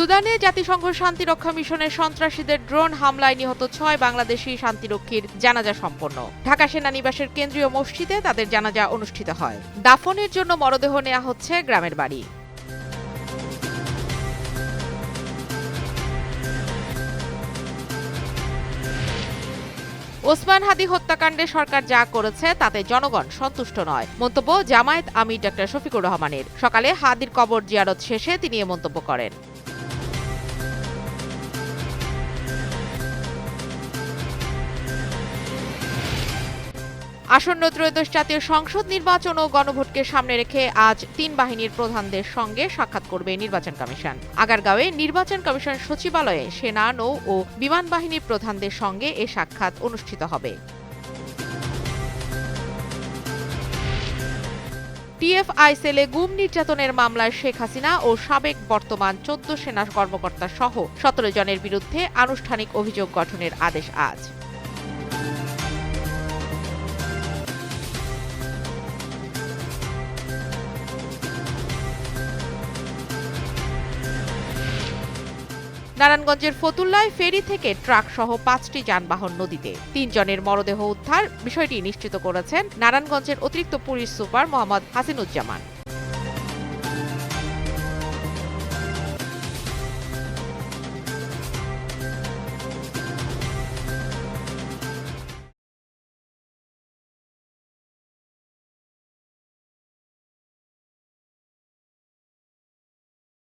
সুদানে জাতিসংঘ শান্তিরক্ষা মিশনের সন্ত্রাসীদের ড্রোন হামলায় নিহত ৬ বাংলাদেশি শান্তিরক্ষীর জানাজা সম্পন্ন। ঢাকা সেনানিবাসের কেন্দ্রীয় মসজিদে তাদের জানাজা অনুষ্ঠিত হয়। দাফনের জন্য মরদেহ নেওয়া হচ্ছে গ্রামের বাড়ি। ওসমান হাদি হত্যাকাণ্ডে সরকার যা করেছে তাতে জনগণ সন্তুষ্ট নয়, মন্তব্য জামায়াত আমির ডা শফিকুর রহমানের। সকালে হাদির কবর জিয়ারত শেষে তিনি এ মন্তব্য করেন। আসন্ন ত্রয়োদশ জাতীয় সংসদ নির্বাচন ও গণভোটকে সামনে রেখে আজ ৩ বাহিনীর প্রধানদের সঙ্গে সাক্ষাৎ করবে নির্বাচন কমিশন। আগারগাঁওয়ে নির্বাচন কমিশন সচিবালয়ে সেনা, নৌ ও বিমান বাহিনীর প্রধানদের সঙ্গে এ সাক্ষাৎ অনুষ্ঠিত হবে। টিএফআইসেলে গুম নির্যাতনের মামলায় শেখ হাসিনা ও সাবেক বর্তমান ১৪ সেনা কর্মকর্তা সহ ১৭ জনের বিরুদ্ধে আনুষ্ঠানিক অভিযোগ গঠনের আদেশ আজ। নারায়ণগঞ্জের ফতুল্লায় ফেরি থেকে ট্রাক সহ ৫টি যানবাহন নদীতে, ৩ জনের মরদেহ উদ্ধার। বিষয়টি নিশ্চিত করেছেন নারায়ণগঞ্জের অতিরিক্ত পুলিশ সুপার মোহাম্মদ হাসিনুজ্জামান।